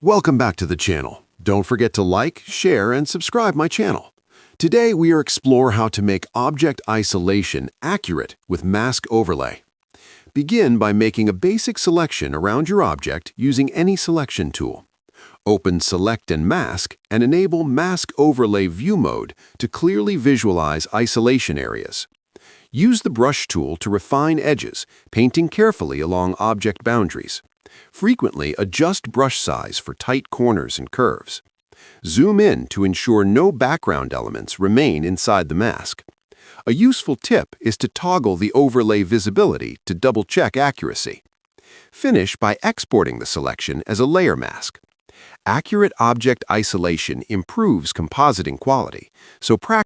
Welcome back to the channel. Don't forget to like, share, and subscribe my channel. Today we are explore how to make object isolation accurate with mask overlay. Begin by making a basic selection around your object using any selection tool. Open Select and Mask and enable Mask Overlay View Mode to clearly visualize isolation areas. Use the brush tool to refine edges, painting carefully along object boundaries. Frequently adjust brush size for tight corners and curves. Zoom in to ensure no background elements remain inside the mask. A useful tip is to toggle the overlay visibility to double-check accuracy. Finish by exporting the selection as a layer mask. Accurate object isolation improves compositing quality, so practice